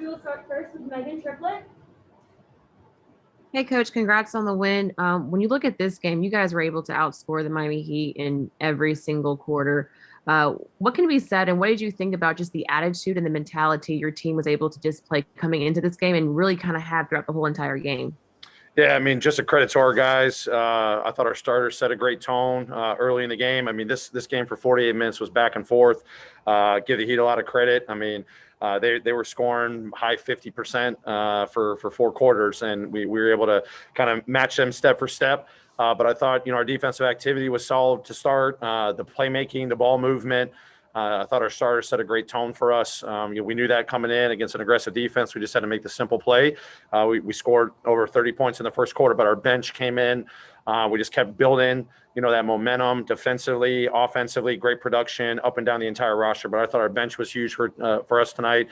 We will start first with Megan Triplett. Hey, Coach, congrats on the win. When you look at this game, you guys were able to outscore the Miami Heat in every single quarter. What can be said, and what did you think about just the attitude and the mentality your team was able to display coming into this game and really kind of have throughout the whole entire game? Yeah, I mean, just a credit to our guys. I thought our starters set a great tone early in the game. I mean, this game for 48 minutes was back and forth. Give the Heat a lot of credit. I mean, they were scoring high 50% for 4 quarters, and we were able to kind of match them step for step. But I thought, our defensive activity was solid to start. The playmaking, the ball movement. I thought our starters set a great tone for us. We knew that coming in against an aggressive defense. We just had to make the simple play. We scored over 30 points in the first quarter, but our bench came in. We just kept building, that momentum defensively, offensively, great production up and down the entire roster. But I thought our bench was huge for us tonight.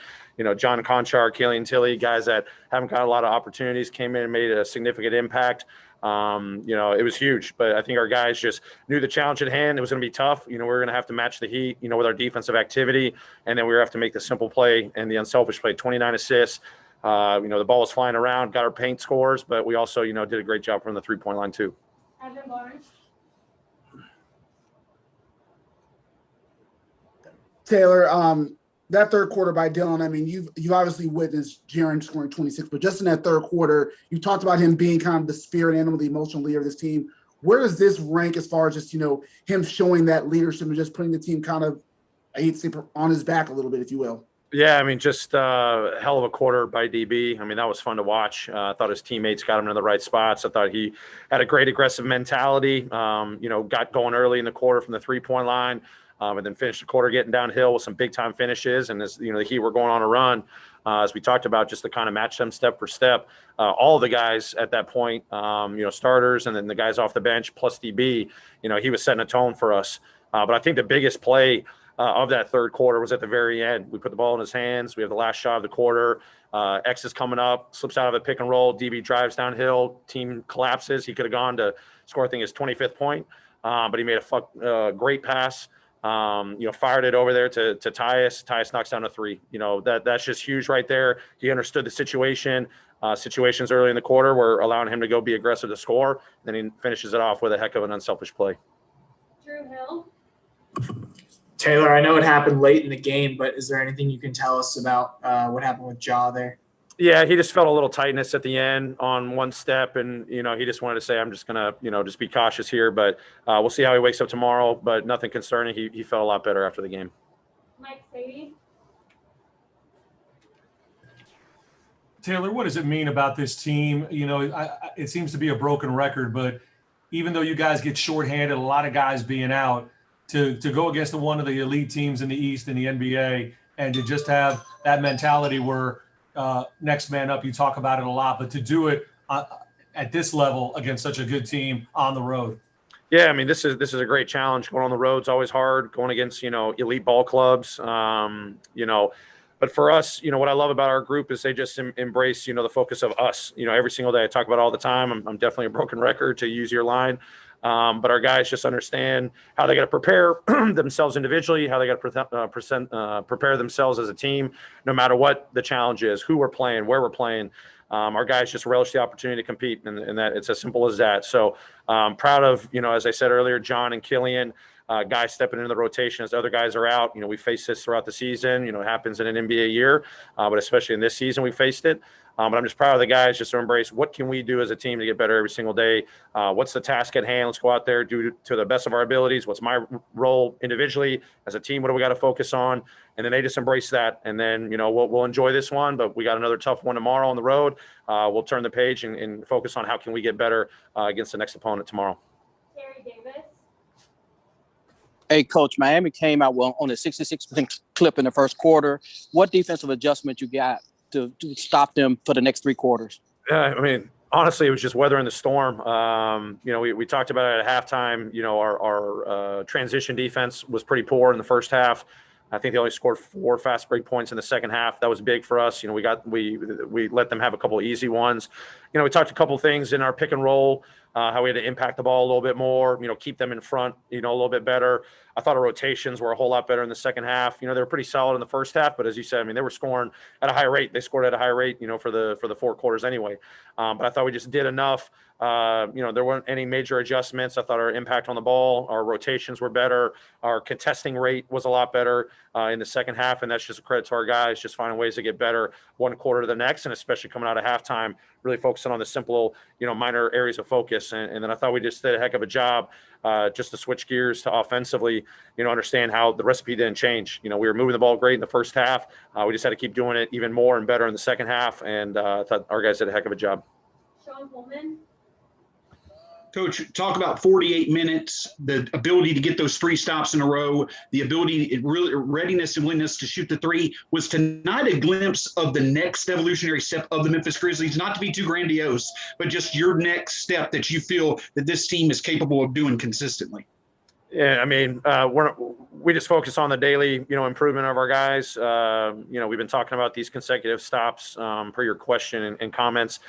John Conchar, Killian Tilly, guys that haven't got a lot of opportunities, came in and made a significant impact. It was huge, but I think our guys just knew the challenge at hand. It was going to be tough. We were going to have to match the Heat, with our defensive activity. And then we were going to have to make the simple play and the unselfish play, 29 assists. The ball was flying around, got our paint scores, but we also, did a great job from the 3-point line too. Evan Barnes. Taylor, that third quarter by Dillon, I mean, you've obviously witnessed Jaren scoring 26, but just in that third quarter, you talked about him being kind of the spirit animal, the emotional leader of this team. Where does this rank as far as just, him showing that leadership and just putting the team kind of, I hate to say, on his back a little bit, if you will? Yeah, I mean, just a hell of a quarter by DB. I mean, that was fun to watch. I thought his teammates got him in the right spots. I thought he had a great aggressive mentality, got going early in the quarter from the 3-point line. And then finished the quarter getting downhill with some big-time finishes. And as the Heat were going on a run, as we talked about, just to kind of match them step for step. All of the guys at that point, starters and then the guys off the bench plus DB, he was setting a tone for us. But I think the biggest play of that third quarter was at the very end. We put the ball in his hands. We have the last shot of the quarter. X is coming up, slips out of a pick and roll. DB drives downhill. Team collapses. He could have gone to score, I think, his 25th point. But he made a great pass. Fired it over there to Tyus. Tyus knocks down a 3. That's just huge right there. He understood the situation. Situations early in the quarter were allowing him to go be aggressive to score. Then he finishes it off with a heck of an unselfish play. Drew Hill. Taylor, I know it happened late in the game, but is there anything you can tell us about what happened with Ja there? Yeah, he just felt a little tightness at the end on one step, and he just wanted to say, "I'm just gonna, just be cautious here." But we'll see how he wakes up tomorrow. But nothing concerning. He felt a lot better after the game. Mike Sadie. Taylor, what does it mean about this team? It seems to be a broken record, but even though you guys get shorthanded, a lot of guys being out, to go against one of the elite teams in the East in the NBA, and to just have that mentality where next man up, you talk about it a lot, but to do it at this level against such a good team on the road. Yeah, I mean, this is a great challenge. Going on the road's always hard. Going against elite ball clubs, But for us, what I love about our group is they just embrace the focus of us. Every single day I talk about it all the time. I'm definitely a broken record, to use your line. But our guys just understand how they got to prepare themselves individually, how they got to prepare themselves as a team, no matter what the challenge is, who we're playing, where we're playing. Our guys just relish the opportunity to compete, and that it's as simple as that. So proud of, as I said earlier, John and Killian, guys stepping into the rotation as other guys are out. We face this throughout the season. It happens in an NBA year, but especially in this season, we faced it. But I'm just proud of the guys just to embrace what can we do as a team to get better every single day. What's the task at hand? Let's go out there, do to the best of our abilities. What's my role individually as a team? What do we got to focus on? And then they just embrace that. And then, we'll enjoy this one, but we got another tough one tomorrow on the road. We'll turn the page and focus on how can we get better against the next opponent tomorrow. Terry Davis. Hey, Coach, Miami came out on a 66% clip in the first quarter. What defensive adjustment you got to stop them for the next 3 quarters? I mean, honestly, it was just weathering the storm. We talked about it at halftime. Our transition defense was pretty poor in the first half. I think they only scored 4 fast break points in the second half. That was big for us. We let them have a couple of easy ones. we talked a couple things in our pick and roll, how we had to impact the ball a little bit more, keep them in front, a little bit better. I thought our rotations were a whole lot better in the second half. They were pretty solid in the first half, but as you said, they were scoring at a high rate. They scored at a high rate, for the 4 quarters anyway. But I thought we just did enough. There weren't any major adjustments. I thought our impact on the ball, our rotations were better. Our contesting rate was a lot better in the second half, and that's just a credit to our guys, just finding ways to get better one quarter to the next, and especially coming out of halftime, really focusing on the simple, minor areas of focus. And then I thought we just did a heck of a job just to switch gears to offensively, understand how the recipe didn't change. We were moving the ball great in the first half. We just had to keep doing it even more and better in the second half, and I thought our guys did a heck of a job. Sean Pullman. Coach, talk about 48 minutes, the ability to get those 3 stops in a row, the ability, really readiness and willingness to shoot the 3. Was tonight a glimpse of the next evolutionary step of the Memphis Grizzlies? Not to be too grandiose, but just your next step that you feel that this team is capable of doing consistently. Yeah, we just focus on the daily, improvement of our guys. We've been talking about these consecutive stops per your question and comments.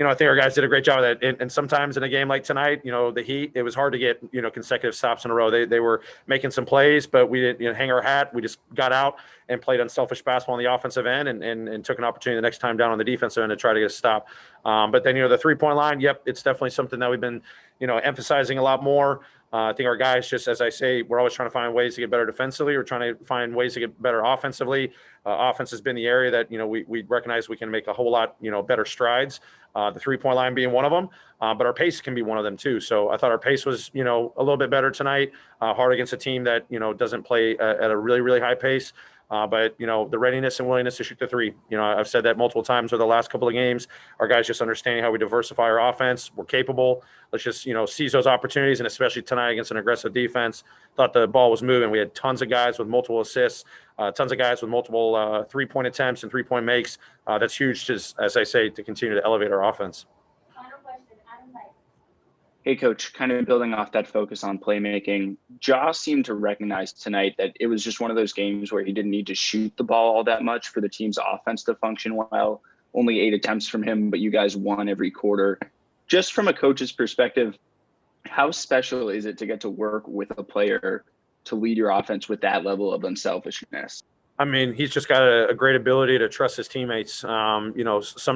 I think our guys did a great job of that. And sometimes in a game like tonight, the Heat, it was hard to get, consecutive stops in a row. They were making some plays, but we didn't hang our hat. We just got out and played unselfish basketball on the offensive end and took an opportunity the next time down on the defensive end to try to get a stop. But then, the 3-point line, yep, it's definitely something that we've been, emphasizing a lot more. I think our guys, just as I say, we're always trying to find ways to get better defensively. We're trying to find ways to get better offensively. Offense has been the area that, we recognize we can make a whole lot, better strides. The 3-point line being one of them, but our pace can be one of them too. So I thought our pace was, a little bit better tonight, hard against a team that, doesn't play at a really, really high pace. But, the readiness and willingness to shoot the 3, I've said that multiple times over the last couple of games. Our guys just understanding how we diversify our offense. We're capable. Let's just, seize those opportunities, and especially tonight against an aggressive defense. Thought the ball was moving. We had tons of guys with multiple assists, tons of guys with multiple 3-point attempts and 3-point makes. That's huge, just as I say, to continue to elevate our offense. Final question, Adam Knight. Hey, Coach, kind of building off that focus on playmaking, Ja seemed to recognize tonight that it was just one of those games where he didn't need to shoot the ball all that much for the team's offense to function well. Only 8 attempts from him, but you guys won every quarter. Just from a coach's perspective, how special is it to get to work with a player to lead your offense with that level of unselfishness? He's just got a great ability to trust his teammates. Some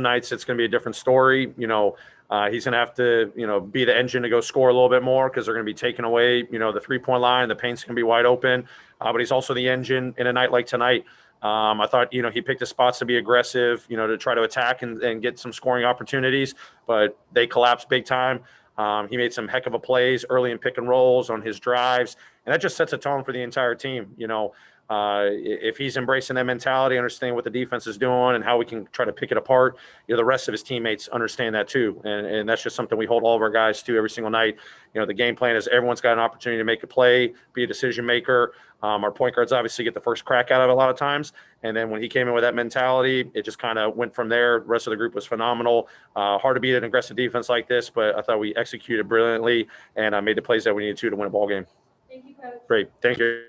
nights it's going to be a different story. He's going to have to, be the engine to go score a little bit more because they're going to be taking away, the 3-point line. The paint's going to be wide open. But he's also the engine in a night like tonight. I thought, he picked his spots to be aggressive, to try to attack and get some scoring opportunities, but they collapsed big time. He made some heck of a plays early in pick and rolls on his drives, and that just sets a tone for the entire team. If he's embracing that mentality, understanding what the defense is doing and how we can try to pick it apart, the rest of his teammates understand that too. And that's just something we hold all of our guys to every single night. The game plan is everyone's got an opportunity to make a play, be a decision maker. Our point guards obviously get the first crack at it a lot of times. And then when he came in with that mentality, it just kind of went from there. The rest of the group was phenomenal. Hard to beat an aggressive defense like this, but I thought we executed brilliantly and made the plays that we needed to win a ball game. Thank you, Coach. Great. Thank you.